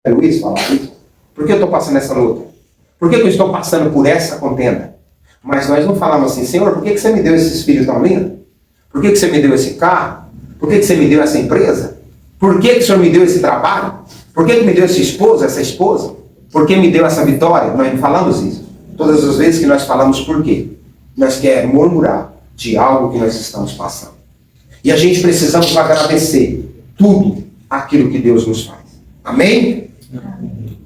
Luiz falar isso? Por que eu estou passando essa luta? Por que eu estou passando por essa contenda? Mas nós não falamos assim, Senhor, por que você me deu esses filhos tão lindos? Por que você me deu esse carro? Por que você me deu essa empresa? Por que o Senhor me deu esse trabalho? Por que me deu esse esposo, essa esposa? Por que me deu essa vitória? Nós não falamos isso. Todas as vezes que nós falamos por quê? Nós queremos murmurar de algo que nós estamos passando. E a gente precisamos agradecer tudo aquilo que Deus nos faz. Amém? Amém.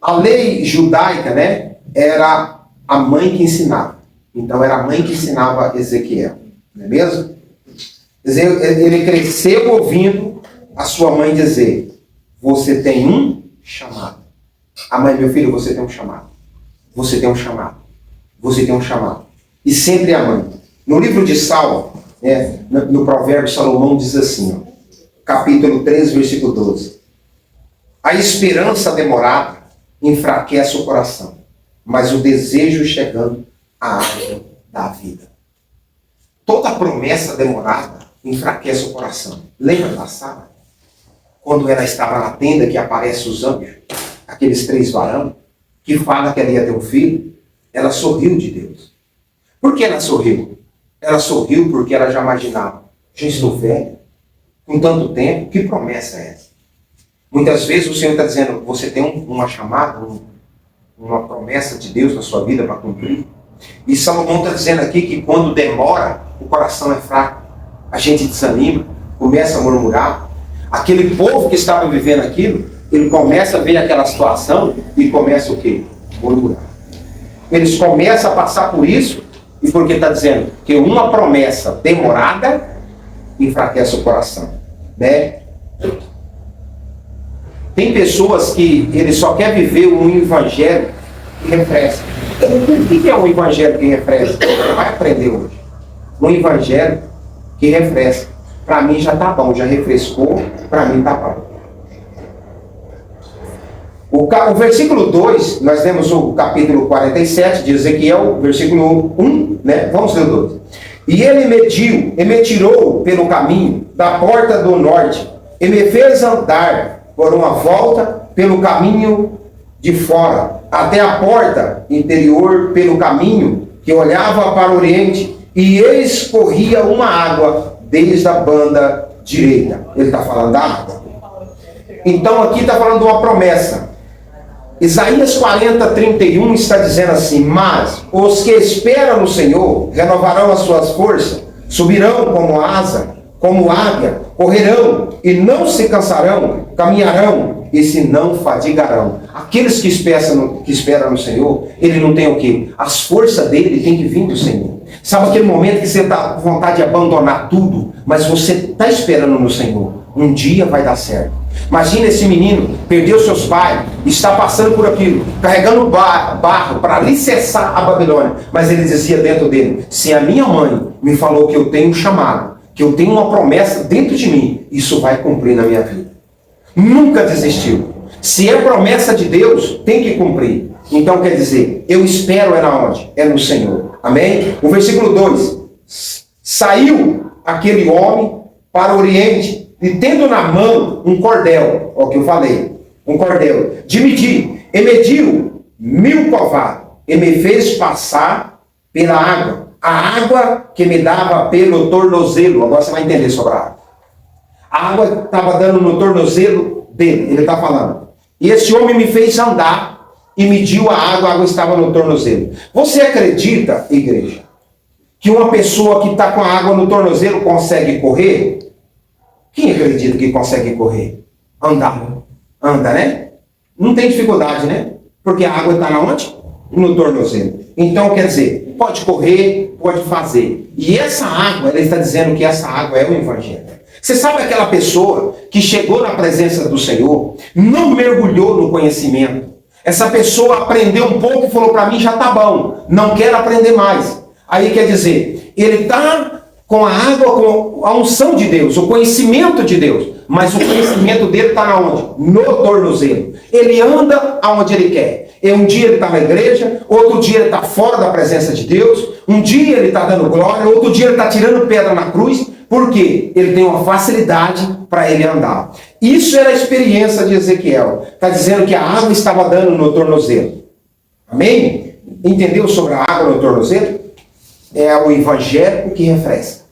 A lei judaica, né, era a mãe que ensinava. Então era a mãe que ensinava Ezequiel. Não é mesmo? Ele cresceu ouvindo a sua mãe dizer: você tem um chamado. A mãe, meu filho, você tem um chamado. Você tem um chamado. Você tem um chamado. E sempre a mãe. No livro de Salmo, né, no provérbio, Salomão diz assim, ó, capítulo 3, versículo 12. A esperança demorada enfraquece o coração, mas o desejo chegando à árvore da vida. Toda promessa demorada enfraquece o coração. Lembra da Sara? Quando ela estava na tenda que aparecem os anjos, aqueles 3 varões, que fala que ela ia ter um filho, ela sorriu de Deus. Por que ela sorriu? Ela sorriu porque ela já imaginava, já estou velha, com tanto tempo, que promessa é essa? Muitas vezes o Senhor está dizendo, você tem uma chamada, uma promessa de Deus na sua vida para cumprir. E Salomão está dizendo aqui que quando demora, o coração é fraco, a gente desanima, começa a murmurar. Aquele povo que estava vivendo aquilo, ele começa a ver aquela situação e começa o quê? Murmurar. Eles começam a passar por isso, e porque está dizendo que uma promessa demorada enfraquece o coração, né? Tem pessoas que ele só quer viver um evangelho que refresca. O que é um evangelho que refresca? Você vai aprender hoje. Um evangelho que refresca. Para mim já está bom, já refrescou, para mim está bom. O versículo 2, nós temos o capítulo 47 de Ezequiel, versículo 1, né? Vamos ler o 2. E ele me tirou pelo caminho da porta do norte, e me fez andar por uma volta pelo caminho de fora, até a porta interior pelo caminho que olhava para o oriente, e eis corria uma água desde a banda direita. Ele está falando da água. Então aqui está falando de uma promessa. Isaías 40, 31 está dizendo assim: mas os que esperam no Senhor renovarão as suas forças, subirão como asa, como águia, correrão e não se cansarão, caminharão e se não fadigarão. Aqueles que esperam no Senhor, ele não tem o quê? As forças dele tem que vir do Senhor. Sabe aquele momento que você está com vontade de abandonar tudo, mas você está esperando no Senhor? Um dia vai dar certo. Imagina esse menino, perdeu seus pais, está passando por aquilo, carregando barro para alicerçar a Babilônia. Mas ele dizia dentro dele: se a minha mãe me falou que eu tenho um chamado, que eu tenho uma promessa dentro de mim, isso vai cumprir na minha vida. Nunca desistiu. Se é promessa de Deus, tem que cumprir. Então quer dizer, eu espero é na onde? É no Senhor. Amém? O versículo 2. Saiu aquele homem para o oriente, e tendo na mão um cordel, ó, que eu falei, um cordel, de medir, e mediu 1000 covados, e me fez passar pela água, a água que me dava pelo tornozelo. Agora você vai entender sobre a água. A água estava dando no tornozelo dele, ele está falando. E esse homem me fez andar, e mediu a água estava no tornozelo. Você acredita, igreja, que uma pessoa que está com a água no tornozelo consegue correr? Quem acredita que consegue correr? Andar. Anda, né? Não tem dificuldade, né? Porque a água está na onde? No tornozelo. Então, quer dizer, pode correr, pode fazer. E essa água, ele está dizendo que essa água é o evangelho. Você sabe aquela pessoa que chegou na presença do Senhor, não mergulhou no conhecimento. Essa pessoa aprendeu um pouco e falou: para mim já está bom, não quero aprender mais. Aí quer dizer, ele está com a água, com a unção de Deus, o conhecimento de Deus, mas o conhecimento dele está na onde? No tornozelo. Ele anda aonde ele quer. E um dia ele está na igreja, outro dia ele está fora da presença de Deus, um dia ele está dando glória, outro dia ele está tirando pedra na cruz, Por quê? Ele tem uma facilidade para ele andar. Isso era a experiência de Ezequiel. Está dizendo que a água estava dando no tornozelo. Amém? Entendeu sobre a água no tornozelo? É o evangélico que refresca.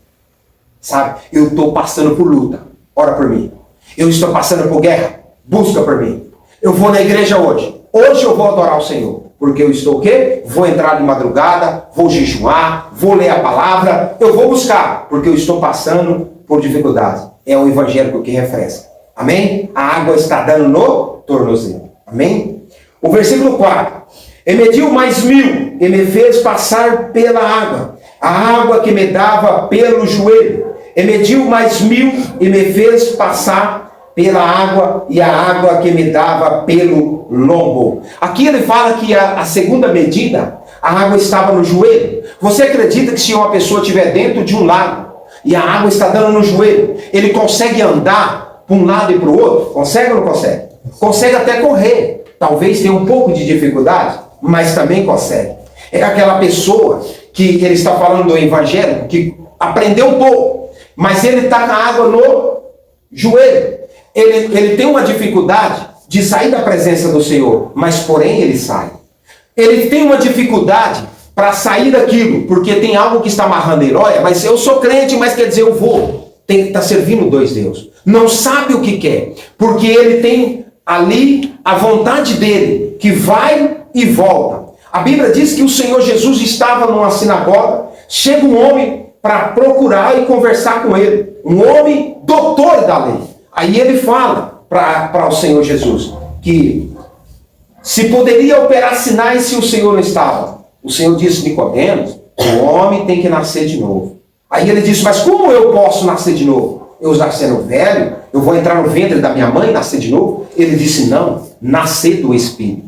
Sabe? Eu estou passando por luta. Ora por mim. Eu estou passando por guerra. Busca por mim. Eu vou na igreja hoje. Hoje eu vou adorar o Senhor. Porque eu estou o quê? Vou entrar de madrugada, vou jejuar, vou ler a palavra, eu vou buscar, porque eu estou passando por dificuldades. É o evangélico que refresca. Amém? A água está dando no tornozelo. Amém? O versículo 4. E mediu mais 1000 e me fez passar pela água, a água que me dava pelo joelho. E mediu mais 1000 e me fez passar pela água, e a água que me dava pelo lombo. Aqui ele fala que a segunda medida, a água estava no joelho. Você acredita que se uma pessoa estiver dentro de um lago, e a água está dando no joelho, ele consegue andar para um lado e para o outro? Consegue ou não consegue? Consegue até correr. Talvez tenha um pouco de dificuldade, mas também consegue. É aquela pessoa que ele está falando do evangélico, que aprendeu um pouco, mas ele está com a água no joelho. Ele tem uma dificuldade de sair da presença do Senhor, mas porém ele sai. Ele tem uma dificuldade para sair daquilo, porque tem algo que está amarrando ele. Olha, mas eu sou crente, mas quer dizer eu vou. Tem que estar servindo dois deuses. Não sabe o que quer, porque ele tem ali a vontade dele, que vai e volta. A Bíblia diz que o Senhor Jesus estava numa sinagoga, chega um homem para procurar e conversar com ele. Um homem doutor da lei. Aí ele fala para o Senhor Jesus que se poderia operar sinais se o Senhor não estava. O Senhor disse: Nicodemos, o homem tem que nascer de novo. Aí ele disse: mas como eu posso nascer de novo? Eu já sendo velho, eu vou entrar no ventre da minha mãe e nascer de novo? Ele disse: não, nascer do Espírito.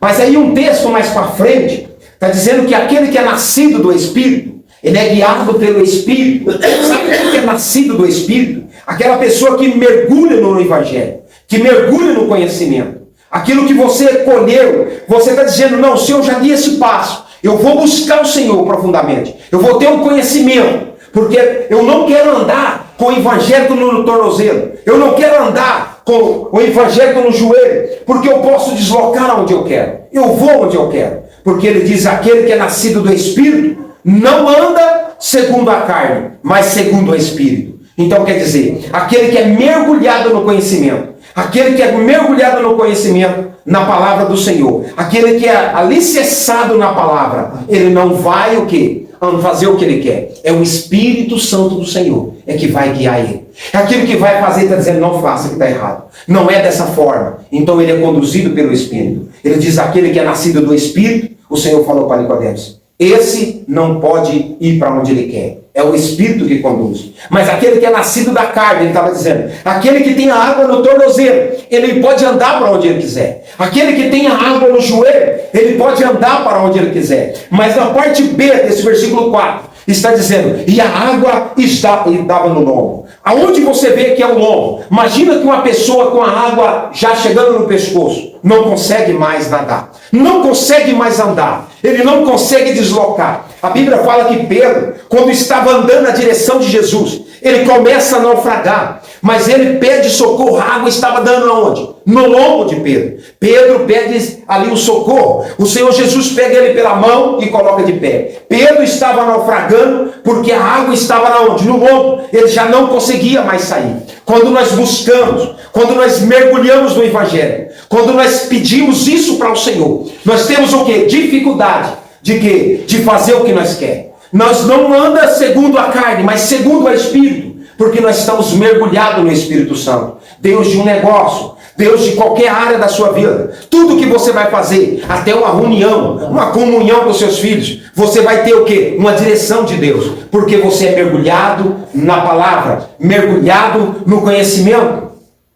Mas aí um texto mais para frente está dizendo que aquele que é nascido do Espírito, ele é guiado pelo Espírito. Sabe o que é nascido do Espírito? Aquela pessoa que mergulha no Evangelho, que mergulha no conhecimento. Aquilo que você colheu, você está dizendo: não, se eu já dei esse passo, eu vou buscar o Senhor profundamente. Eu vou ter um conhecimento, porque eu não quero andar com o evangélico no tornozelo. Eu não quero andar com o evangélico no joelho, porque eu posso deslocar onde eu quero. Eu vou onde eu quero. Porque ele diz: aquele que é nascido do Espírito não anda segundo a carne, mas segundo o Espírito. Então quer dizer, aquele que é mergulhado no conhecimento, aquele que é mergulhado no conhecimento, na palavra do Senhor, aquele que é alicerçado na palavra, ele não vai o quê? Fazer o que ele quer. É o Espírito Santo do Senhor, é que vai guiar ele. É aquilo que vai fazer, está dizendo: não faça, que está errado. Não é dessa forma. Então ele é conduzido pelo Espírito. Ele diz: aquele que é nascido do Espírito, o Senhor falou para Nicodemos, esse não pode ir para onde ele quer. É o Espírito que conduz. Mas aquele que é nascido da carne, ele estava dizendo, aquele que tem a água no tornozelo, ele pode andar para onde ele quiser. Aquele que tem a água no joelho, ele pode andar para onde ele quiser. Mas na parte B desse versículo 4, está dizendo: e a água estava no lombo. Aonde você vê que é o lombo? Imagina que uma pessoa com a água já chegando no pescoço não consegue mais nadar, não consegue mais andar, ele não consegue deslocar. A Bíblia fala que Pedro, quando estava andando na direção de Jesus, ele começa a naufragar, mas ele pede socorro. A água estava dando aonde? No lombo de Pedro. Pedro pede ali o socorro. O Senhor Jesus pega ele pela mão e coloca de pé. Pedro estava naufragando porque a água estava onde? No lombo. Ele já não conseguia mais sair. Quando nós buscamos, quando nós mergulhamos no Evangelho, quando nós pedimos isso para o Senhor, nós temos o quê? Dificuldade de quê? De fazer o que nós queremos. Nós não andamos segundo a carne, mas segundo o Espírito, porque nós estamos mergulhados no Espírito Santo. Deus de um negócio, Deus de qualquer área da sua vida, tudo que você vai fazer, até uma reunião, uma comunhão com seus filhos, você vai ter o quê? Uma direção de Deus, porque você é mergulhado na palavra, mergulhado no conhecimento.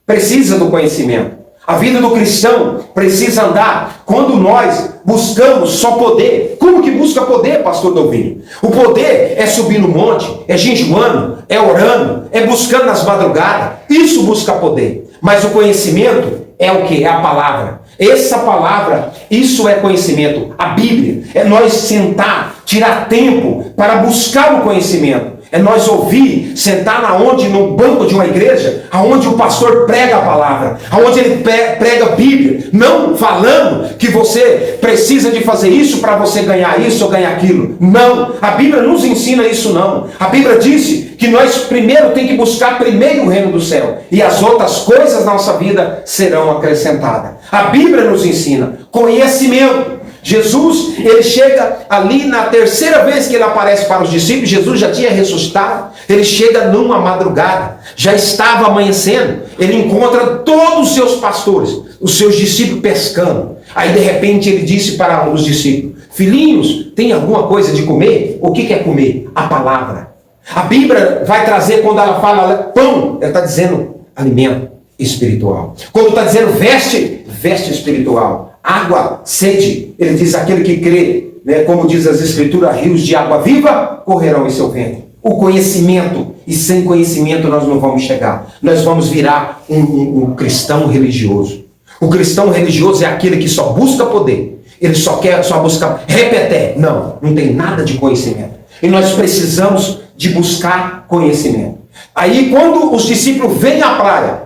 Precisa do conhecimento. A vida do cristão precisa andar quando nós buscamos só poder. Como que busca poder, pastor Dovinho? O poder é subir no monte, é jejuando, é orando, é buscando nas madrugadas. Isso busca poder. Mas o conhecimento é o que? É a palavra. Essa palavra, isso é conhecimento. A Bíblia é nós sentar, tirar tempo para buscar o conhecimento. É nós ouvir, sentar no banco de uma igreja, aonde o pastor prega a palavra, aonde ele prega a Bíblia, não falando que você precisa de fazer isso para você ganhar isso ou ganhar aquilo. Não, a Bíblia nos ensina isso não. A Bíblia disse que nós primeiro tem que buscar primeiro o reino do céu, e as outras coisas na nossa vida serão acrescentadas. A Bíblia nos ensina conhecimento. Jesus, ele chega ali na terceira vez que ele aparece para os discípulos. Jesus já tinha ressuscitado. Ele chega numa madrugada, já estava amanhecendo. Ele encontra todos os seus pastores, os seus discípulos pescando. Aí de repente ele disse para os discípulos: filhinhos, tem alguma coisa de comer? O que é comer? A palavra. A Bíblia vai trazer, quando ela fala pão, ela está dizendo alimento espiritual. Quando está dizendo veste espiritual. Água, sede, ele diz: aquele que crê, né, como diz as escrituras, rios de água viva correrão em seu ventre. O conhecimento, e sem conhecimento nós não vamos chegar. Nós vamos virar um cristão religioso. O cristão religioso é aquele que só busca poder. Ele só busca repetir. Não tem nada de conhecimento. E nós precisamos de buscar conhecimento. Aí quando os discípulos vêm à praia,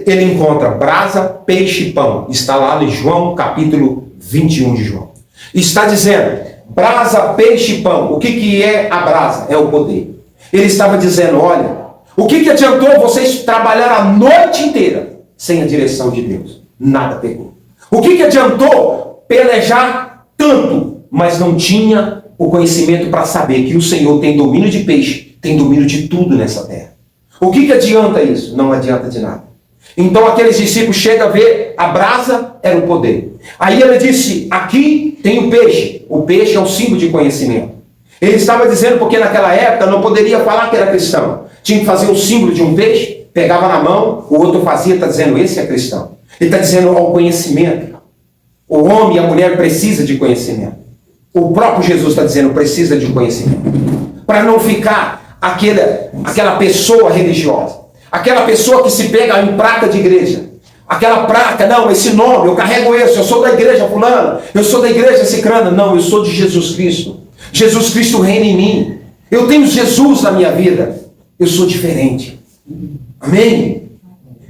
ele encontra brasa, peixe e pão. Está lá em João, capítulo 21 de João. Está dizendo, brasa, peixe e pão. O que é a brasa? É o poder. Ele estava dizendo, olha, o que adiantou vocês trabalhar a noite inteira sem a direção de Deus? Nada pegou. O que adiantou pelejar tanto, mas não tinha o conhecimento para saber que o Senhor tem domínio de peixe, tem domínio de tudo nessa terra? O que adianta isso? Não adianta de nada. Então aqueles discípulos chegam a ver, a brasa era o poder. Aí ele disse, aqui tem o peixe. O peixe é o símbolo de conhecimento. Ele estava dizendo porque naquela época não poderia falar que era cristão. Tinha que fazer um símbolo de um peixe, pegava na mão, o outro fazia, está dizendo, esse é cristão. Ele está dizendo ao conhecimento. O homem e a mulher precisam de conhecimento. O próprio Jesus está dizendo, precisa de conhecimento. Para não ficar aquela pessoa religiosa. Aquela pessoa que se pega em placa de igreja. Aquela placa, não, esse nome, eu carrego esse, eu sou da igreja fulana, eu sou da igreja cicrana. Não, eu sou de Jesus Cristo. Jesus Cristo reina em mim. Eu tenho Jesus na minha vida. Eu sou diferente. Amém?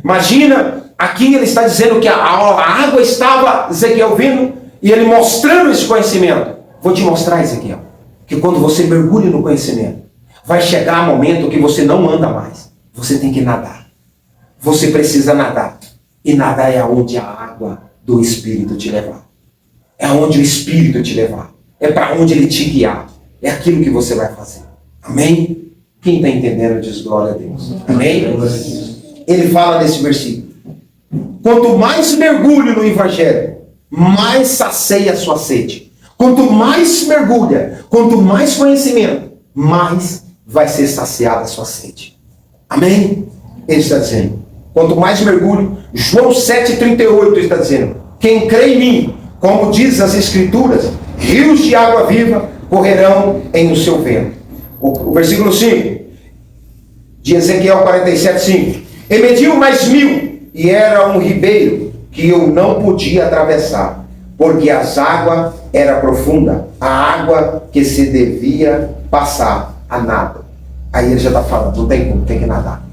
Imagina, aqui ele está dizendo que a água estava, Ezequiel vindo, e ele mostrando esse conhecimento. Vou te mostrar, Ezequiel, que quando você mergulha no conhecimento, vai chegar um momento que você não anda mais. Você tem que nadar. Você precisa nadar. E nadar é aonde a água do Espírito te levar. É aonde o Espírito te levar. É para onde ele te guiar. É aquilo que você vai fazer. Amém? Quem está entendendo diz glória a Deus. Amém? Ele fala nesse versículo. Quanto mais mergulho no Evangelho, mais sacia a sua sede. Quanto mais mergulha, quanto mais conhecimento, mais vai ser saciada a sua sede. Amém? Ele está dizendo. Quanto mais mergulho, João 7,38 está dizendo, quem crê em mim, como diz as Escrituras, rios de água viva correrão em o seu ventre. O versículo 5, de Ezequiel 47,5. E mediu mais 1000, e era um ribeiro que eu não podia atravessar, porque as águas eram profundas, a água que se devia passar a nada. Aí ele já está falando, não tem como, tem que nadar.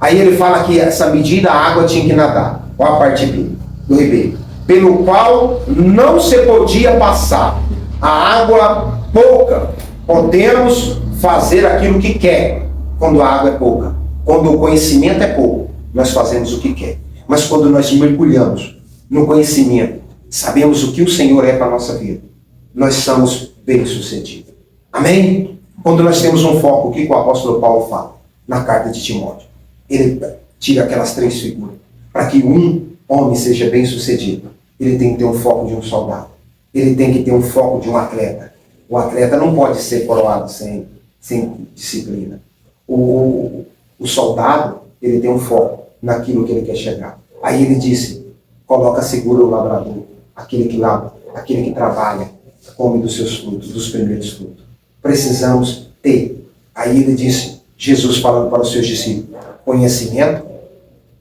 Aí ele fala que essa medida, a água tinha que nadar. Olha a parte B do ribeiro. Pelo qual não se podia passar. A água pouca. Podemos fazer aquilo que quer quando a água é pouca. Quando o conhecimento é pouco, nós fazemos o que quer. Mas quando nós mergulhamos no conhecimento, sabemos o que o Senhor é para a nossa vida, nós somos bem-sucedidos. Amém? Quando nós temos um foco, o que o apóstolo Paulo fala na carta de Timóteo? Ele tira aquelas 3 figuras. Para que um homem seja bem-sucedido, ele tem que ter um foco de um soldado. Ele tem que ter um foco de um atleta. O atleta não pode ser coroado sem disciplina. O soldado, ele tem um foco naquilo que ele quer chegar. Aí ele disse, coloca seguro o labrador, aquele que labra, aquele que trabalha, come dos seus frutos, dos primeiros frutos. Precisamos ter. Aí ele disse, Jesus falando para os seus discípulos, conhecimento,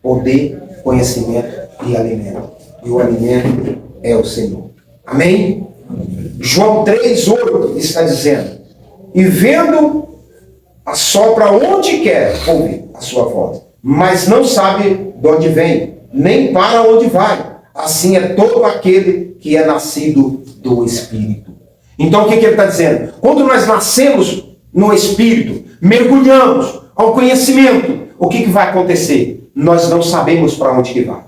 poder, conhecimento e alimento. E o alimento é o Senhor. Amém? João 3,8 está dizendo, e vendo assopra onde quer ouvir a sua voz, mas não sabe de onde vem, nem para onde vai. Assim é todo aquele que é nascido do Espírito. Então o que ele está dizendo? Quando nós nascemos no Espírito, mergulhamos ao conhecimento, o que vai acontecer? Nós não sabemos para onde que vai.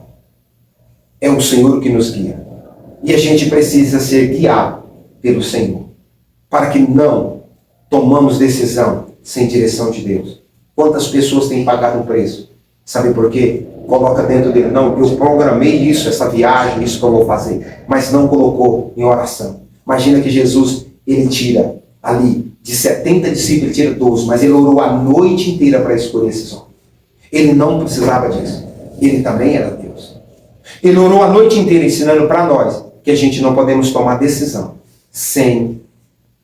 É o Senhor que nos guia. E a gente precisa ser guiado pelo Senhor, para que não tomamos decisão sem direção de Deus. Quantas pessoas têm pagado um preço? Sabe por quê? Coloca dentro dele, não, eu programei isso, essa viagem, isso que eu vou fazer, mas não colocou em oração. Imagina que Jesus, ele tira ali, de 70 discípulos, ele tira 12, mas ele orou a noite inteira para escolher esses homens. Ele não precisava disso. Ele também era Deus. Ele orou a noite inteira ensinando para nós que a gente não podemos tomar decisão sem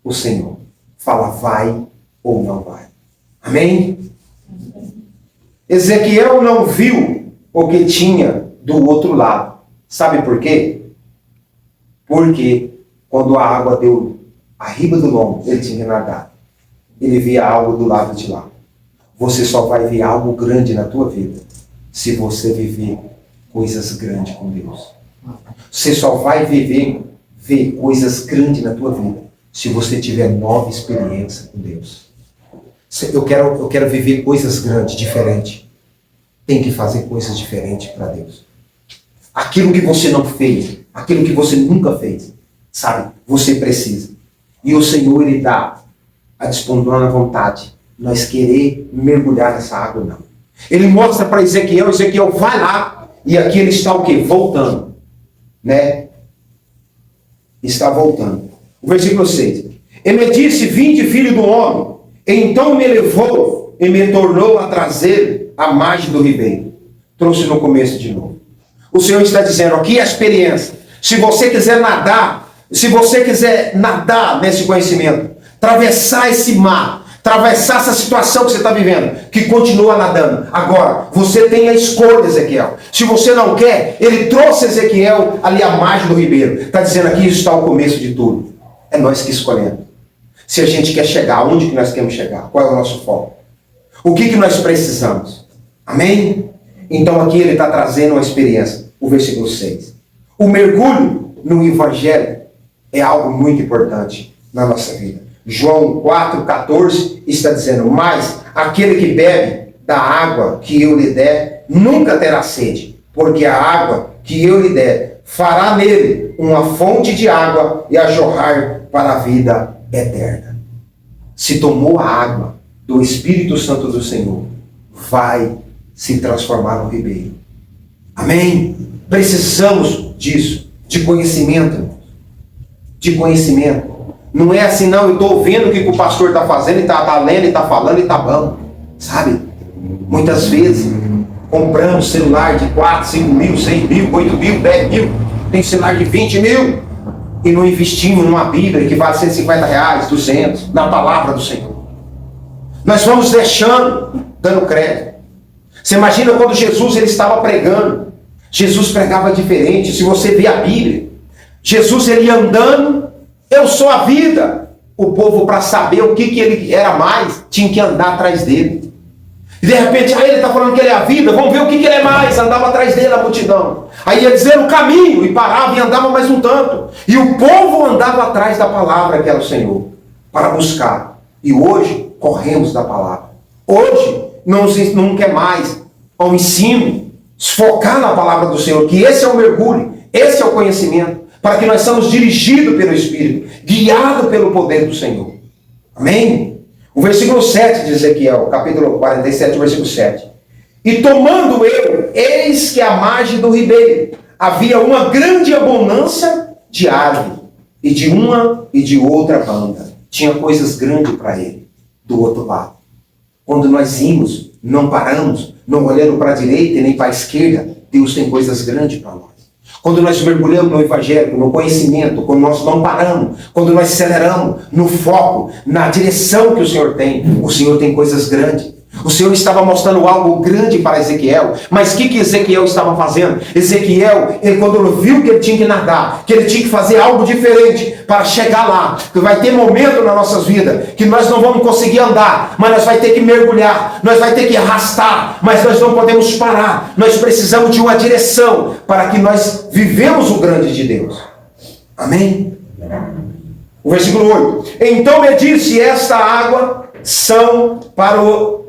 o Senhor. Fala, vai ou não vai. Amém? Ezequiel não viu o que tinha do outro lado. Sabe por quê? Porque quando a água deu a riba do lombo, ele tinha que nadar. Ele via algo do lado de lá. Você só vai ver algo grande na tua vida se você viver coisas grandes com Deus. Você só vai ver coisas grandes na tua vida se você tiver nova experiência com Deus. Eu quero viver coisas grandes, diferentes. Tem que fazer coisas diferentes para Deus. Aquilo que você não fez, aquilo que você nunca fez, sabe? Você precisa. E o Senhor, Ele dá a disponível vontade. Nós querer mergulhar nessa água, não. Ele mostra para Ezequiel, Ezequiel vai lá, e aqui ele está o quê? Voltando. Né? Está voltando. O versículo 6. E me disse, vinde, filho do homem, então me levou e me tornou a trazer a margem do ribeiro. Trouxe no começo de novo. O Senhor está dizendo, aqui é a experiência. Se você quiser nadar nesse conhecimento, atravessar esse mar, atravessar essa situação que você está vivendo, que continua nadando. Agora, você tem a escolha, Ezequiel. Se você não quer, ele trouxe Ezequiel ali à margem do ribeiro. Está dizendo aqui, isso está o começo de tudo. É nós que escolhemos. Se a gente quer chegar, onde que nós queremos chegar? Qual é o nosso foco? O que nós precisamos? Amém? Então aqui ele está trazendo uma experiência. O versículo 6. O mergulho no Evangelho é algo muito importante na nossa vida. João 4,14 está dizendo, mas aquele que bebe da água que eu lhe der, nunca terá sede, porque a água que eu lhe der fará nele uma fonte de água e a jorrar para a vida eterna. Se tomou a água do Espírito Santo do Senhor, vai se transformar no ribeiro. Amém? Precisamos disso, de conhecimento, irmãos. De conhecimento. Não é assim, não, eu estou vendo o que o pastor está fazendo, e está lendo, e está falando, e está bom. Sabe? Muitas vezes, compramos celular de 4, 5 mil, 6 mil, 8 mil, 10 mil, tem celular de 20 mil, e não investimos numa Bíblia que vale 150 reais, 200, na palavra do Senhor. Nós vamos deixando, dando crédito. Você imagina quando Jesus ele estava pregando. Jesus pregava diferente. Se você vê a Bíblia, Jesus ele ia andando, eu sou a vida. O povo, para saber o que ele era mais, tinha que andar atrás dele. E de repente, aí ele está falando que ele é a vida, vamos ver o que ele é mais. Andava atrás dele a multidão. Aí ia dizer o caminho, e parava e andava mais um tanto. E o povo andava atrás da palavra que era o Senhor, para buscar. E hoje, corremos da palavra. Hoje, não quer mais ao ensino, focar na palavra do Senhor, que esse é o mergulho, esse é o conhecimento, para que nós sejamos dirigidos pelo Espírito, guiados pelo poder do Senhor. Amém? O versículo 7 de Ezequiel, capítulo 47, versículo 7. E tomando eu, eis que à margem do ribeiro havia uma grande abundância de árvore, e de uma e de outra banda. Tinha coisas grandes para ele, do outro lado. Quando nós ímos, não paramos, não olhando para a direita e nem para a esquerda, Deus tem coisas grandes para nós. Quando nós mergulhamos no Evangelho, no conhecimento, quando nós não paramos, quando nós aceleramos no foco, na direção que o Senhor tem coisas grandes. O Senhor estava mostrando algo grande para Ezequiel. Mas o que Ezequiel estava fazendo? Ezequiel, quando ele viu que ele tinha que nadar, que ele tinha que fazer algo diferente para chegar lá, que vai ter momento nas nossas vidas que nós não vamos conseguir andar, mas nós vai ter que mergulhar, nós vai ter que arrastar, mas nós não podemos parar. Nós precisamos de uma direção para que nós vivemos o grande de Deus. Amém? O versículo 8. Então me disse: esta água são para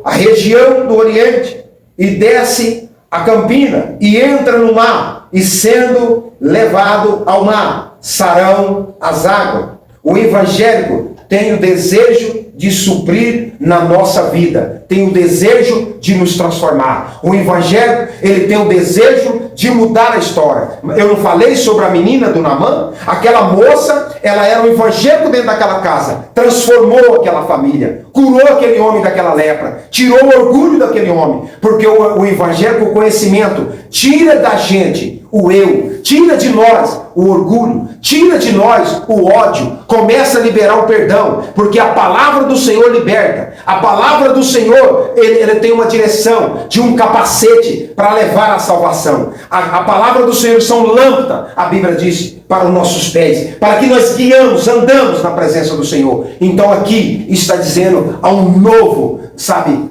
a região do Oriente, e desce a campina, e entra no mar, e sendo levado ao mar, sarão as águas. O evangélico tem o desejo de suprir na nossa vida, tem o desejo de nos transformar. O evangélico, ele tem o desejo de mudar a história. Eu não falei sobre a menina do Naamã? Aquela moça, ela era um evangélico dentro daquela casa, transformou aquela família, curou aquele homem daquela lepra, tirou o orgulho daquele homem, porque o evangélico, o conhecimento, tira da gente o eu, tira de nós o orgulho, tira de nós o ódio, começa a liberar o perdão, porque a palavra do Senhor liberta. A palavra do Senhor, ele tem uma direção de um capacete para levar a salvação. A palavra do Senhor são lâmpadas, a Bíblia diz, para os nossos pés, para que nós guiamos, andamos na presença do Senhor. Então aqui está dizendo a um novo,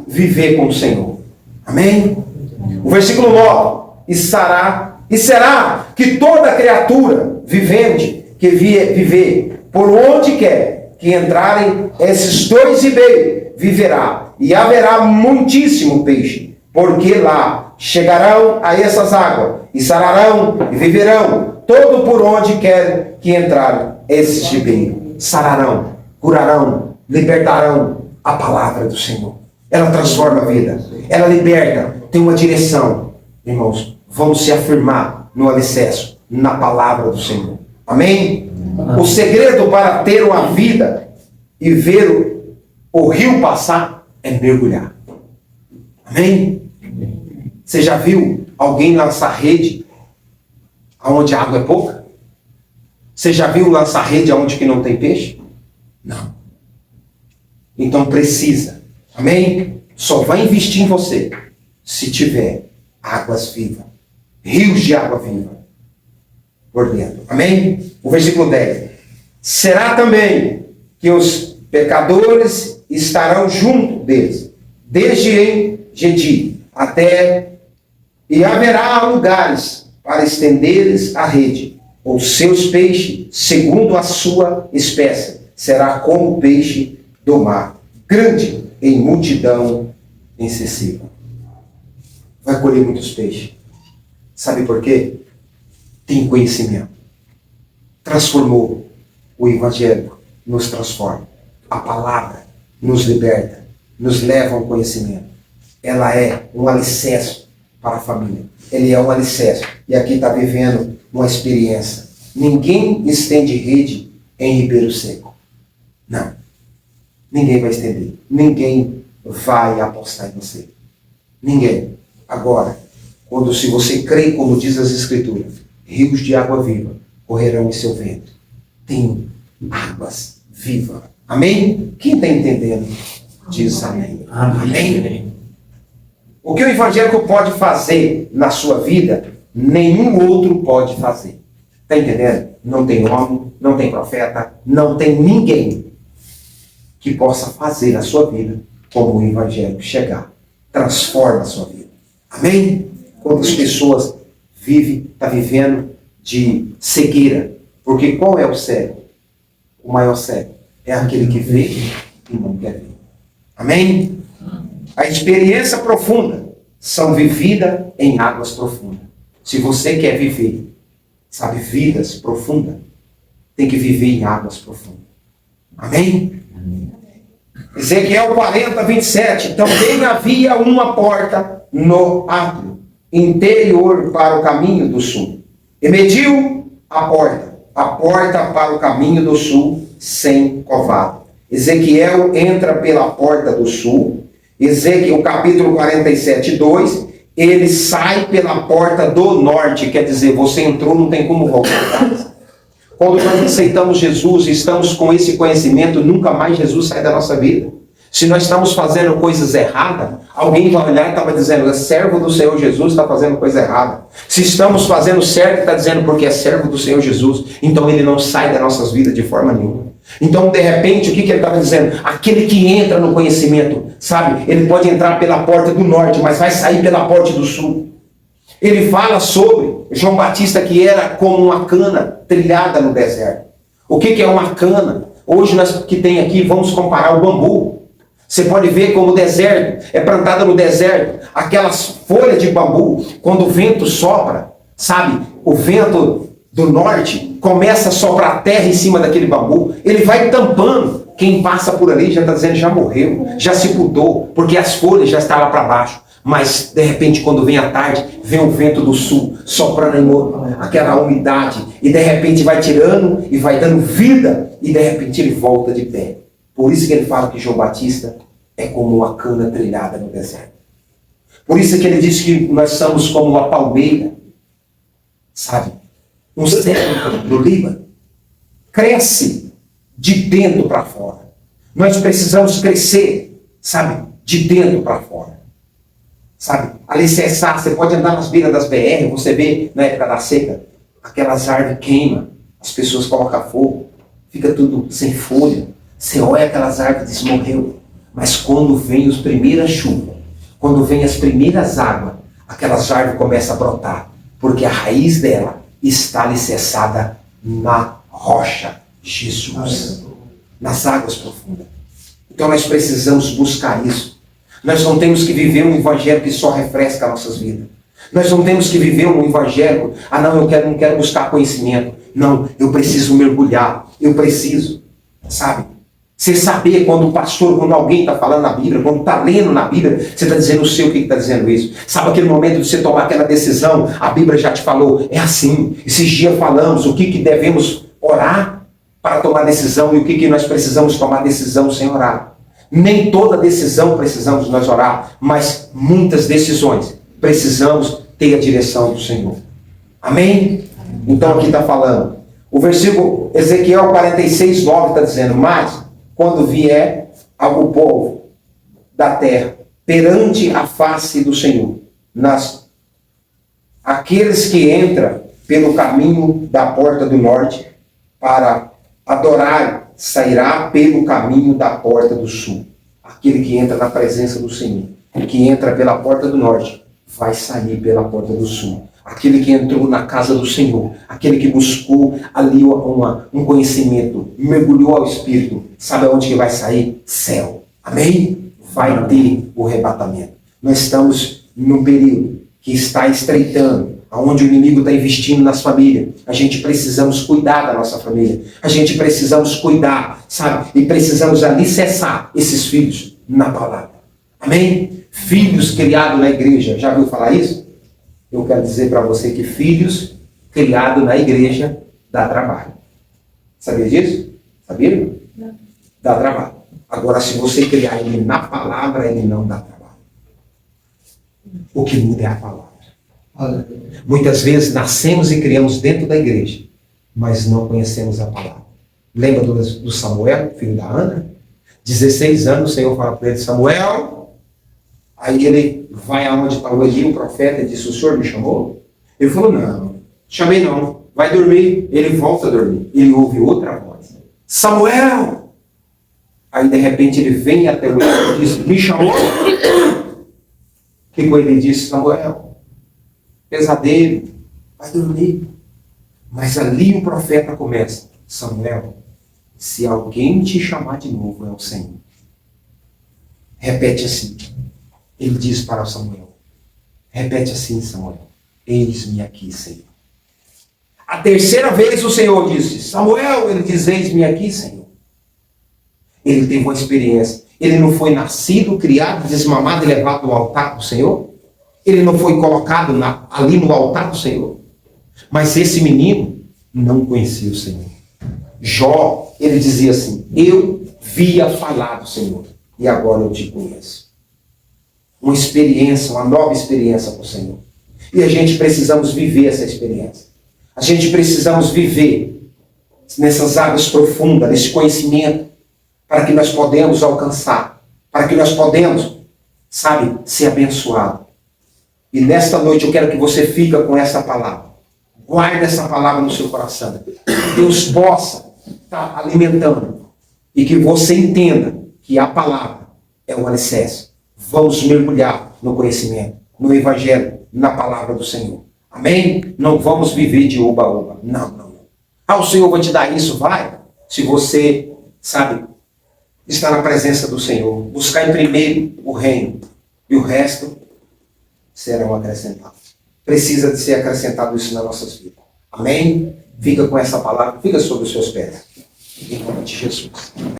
viver com o Senhor. Amém? O versículo 9. E será que toda criatura vivente que viver por onde quer que entrarem esses 2,5 viverá, e haverá muitíssimo peixe, porque lá chegarão a essas águas, e sararão e viverão, todo por onde quer que entrarem esses ribeiros. Sararão, curarão, libertarão. A palavra do Senhor, ela transforma a vida, ela liberta, tem uma direção. Irmãos, vamos se afirmar no alicerce, na palavra do Senhor. Amém? O segredo para ter uma vida e ver o rio passar é mergulhar. Amém? Você já viu alguém lançar rede onde a água é pouca? Você já viu lançar rede onde que não tem peixe? Não. Então precisa. Amém? Só vai investir em você se tiver águas vivas, rios de água viva por dentro. Amém? O versículo 10. Será também que os pecadores estarão junto deles, desde em Gedi até, e haverá lugares para estenderes a rede, ou seus peixes, segundo a sua espécie, será como o peixe do mar, grande em multidão excessiva. Vai colher muitos peixes. Sabe por quê? Tem conhecimento. Transformou. O evangélico nos transforma. A palavra nos liberta, nos leva ao conhecimento. Ela é um alicerce para a família. Ele é um alicerce. E aqui está vivendo uma experiência. Ninguém estende rede em Ribeiro Seco. Não. Ninguém vai estender. Ninguém vai apostar em você. Ninguém. Agora, se você crê, como diz as Escrituras, rios de água viva correrão em seu ventre. Tem águas vivas. Amém? Quem está entendendo? Diz amém. Amém. O que o evangélico pode fazer na sua vida, nenhum outro pode fazer. Está entendendo? Não tem homem, não tem profeta, não tem ninguém que possa fazer na sua vida como o evangélico chegar. Transforma a sua vida. Amém? Quantas pessoas estão vivendo de cegueira? Porque qual é o cego? O maior cego é aquele que vê e não quer ver. Amém? A experiência profunda são vividas em águas profundas. Se você quer viver, vidas profundas, tem que viver em águas profundas. Amém? Ezequiel 40, 27. Também havia uma porta no átrio interior para o caminho do sul. E mediu a porta para o caminho do sul sem covado. Ezequiel entra pela porta do sul. Ezequiel, capítulo 47, 2. Ele sai pela porta do norte. Quer dizer, você entrou, não tem como voltar. Quando nós aceitamos Jesus, estamos com esse conhecimento, nunca mais Jesus sai da nossa vida. Se nós estamos fazendo coisas erradas, alguém vai olhar e estava dizendo, é servo do Senhor Jesus, está fazendo coisa errada. Se estamos fazendo certo, está dizendo porque é servo do Senhor Jesus, então ele não sai das nossas vidas de forma nenhuma. Então, de repente, o que ele estava dizendo? Aquele que entra no conhecimento, sabe? Ele pode entrar pela porta do norte, mas vai sair pela porta do sul. Ele fala sobre João Batista que era como uma cana trilhada no deserto. O que é uma cana? Hoje nós que tem aqui, vamos comparar o bambu. Você pode ver como o deserto, é plantada no deserto, aquelas folhas de bambu, quando o vento sopra, sabe? O vento do norte começa a soprar a terra em cima daquele bambu, ele vai tampando. Quem passa por ali já está dizendo, já morreu, já se pudou, porque as folhas já estavam para baixo. Mas, de repente, quando vem a tarde, vem o vento do sul, soprando aquela umidade, e de repente vai tirando e vai dando vida, e de repente ele volta de pé. Por isso que ele fala que João Batista é como uma cana trilhada no deserto. Por isso que ele diz que nós somos como uma palmeira, sabe? Um cedro do Líbano. Cresce de dentro para fora. Nós precisamos crescer, sabe? De dentro para fora. Sabe? Alicerçar, você pode andar nas beiras das BR, você vê na época da seca, aquelas árvores queimam, as pessoas colocam fogo, fica tudo sem folha. Você olha aquelas árvores e diz, morreu. Mas quando vem as primeiras chuvas, quando vem as primeiras águas, aquelas árvores começam a brotar, porque a raiz dela está alicerçada na rocha, Jesus, nas águas profundas. Então nós precisamos buscar isso. Nós não temos que viver um evangelho que só refresca nossas vidas. Nós não temos que viver um evangelho, eu não quero buscar conhecimento. Não, eu preciso mergulhar, eu preciso, sabe? Você saber quando o pastor, quando alguém está falando na Bíblia, quando está lendo na Bíblia, você está dizendo, eu sei o que está dizendo isso. Sabe aquele momento de você tomar aquela decisão, a Bíblia já te falou, é assim. Esses dias falamos o que devemos orar para tomar decisão e o que nós precisamos tomar decisão sem orar. Nem toda decisão precisamos nós orar, mas muitas decisões precisamos ter a direção do Senhor. Amém? Então aqui está falando. O versículo Ezequiel 46, 9 está dizendo, mas quando vier o povo da terra perante a face do Senhor, aqueles que entram pelo caminho da porta do norte para adorar, sairá pelo caminho da porta do sul. Aquele que entra na presença do Senhor, que entra pela porta do norte, vai sair pela porta do sul. Aquele que entrou na casa do Senhor, aquele que buscou ali um conhecimento, mergulhou ao Espírito, sabe aonde que vai sair? Céu. Amém? Vai ter o arrebatamento. Nós estamos num período que está estreitando, onde o inimigo está investindo nas famílias. A gente precisamos cuidar da nossa família. A gente precisamos cuidar, sabe? E precisamos alicerçar esses filhos na palavra. Amém? Filhos criados na igreja. Já ouviu falar isso? Eu quero dizer para você que filhos criados na igreja dá trabalho. Sabia disso? Sabia? Não. Dá trabalho. Agora, se você criar ele na palavra, ele não dá trabalho. O que muda é a palavra. Muitas vezes nascemos e criamos dentro da igreja, mas não conhecemos a palavra. Lembra do Samuel, filho da Ana? 16 anos, o Senhor fala para ele, Samuel. Aí ele vai aonde está o Eli, o profeta, e disse, o senhor me chamou? Ele falou, não, chamei não, vai dormir. Ele volta a dormir. Ele ouve outra voz. Samuel! Aí de repente ele vem até o Eli e diz, me chamou? O que ele disse? Samuel, pesadelo, vai dormir. Mas ali o profeta começa, Samuel, se alguém te chamar de novo, é o Senhor. Repete assim. Ele diz para Samuel, repete assim, Samuel, eis-me aqui, Senhor. A terceira vez o Senhor disse, Samuel, ele diz, eis-me aqui, Senhor. Ele teve uma experiência. Ele não foi nascido, criado, desmamado e levado ao altar do Senhor? Ele não foi colocado ali no altar do Senhor? Mas esse menino não conhecia o Senhor. Jó, ele dizia assim, eu via falar do Senhor e agora eu te conheço. Uma experiência, uma nova experiência com o Senhor. E a gente precisamos viver essa experiência. A gente precisamos viver nessas águas profundas, nesse conhecimento, para que nós podemos alcançar para que nós podemos, sabe, ser abençoados. E nesta noite eu quero que você fique com essa palavra. Guarde essa palavra no seu coração. Que Deus possa estar alimentando. E que você entenda que a palavra é um alicerce. Vamos mergulhar no conhecimento, no Evangelho, na palavra do Senhor. Amém? Não vamos viver de oba-oba. Não, não, não. Ah, o Senhor vai te dar isso? Vai. Se você, sabe, está na presença do Senhor. Buscar em primeiro o reino. E o resto serão acrescentados. Precisa de ser acrescentado isso nas nossas vidas. Amém? Fica com essa palavra. Fica sobre os seus pés. Em nome de Jesus.